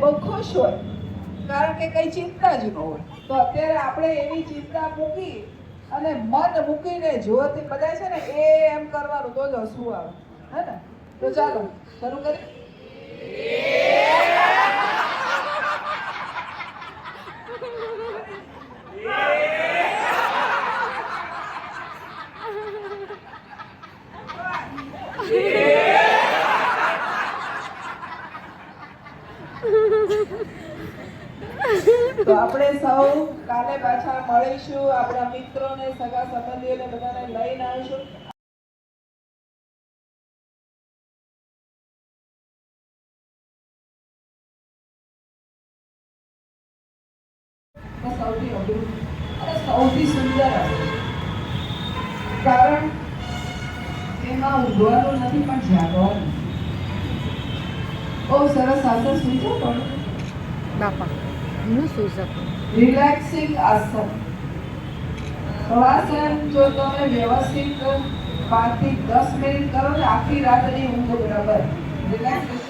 બહુ ખુશ હોય, કારણ કે કઈ ચિંતા જ ન હોય. તો અત્યારે આપણે એવી ચિંતા મૂકી અને મન મૂકીને જોતી બધા છે ને એમ કરવાનું, તો જ હસવું આવે, હે ને? તો ચાલો શરૂ કરીએ. તો આપણે સૌ કાલે પાછા મળીશું, આપણા મિત્રોને, સગા સંબંધીઓને બધાને લઈને આવીશું. સૌથી અઘરું અને સૌથી સુંદર, કારણ એમાં ઊંઘવાનું નથી પણ જાગવાનું. બહુ સરસ આસન સુઈ જાઓ પણ બાપા હું સુઈ શકું. રિલેક્સિંગ આસન. શ્વાસન જો તમે વ્યવસ્થિત 5 થી 10 મિનિટ કરો ને, આખી રાતની ઊંઘ બરાબર રિલેક્સ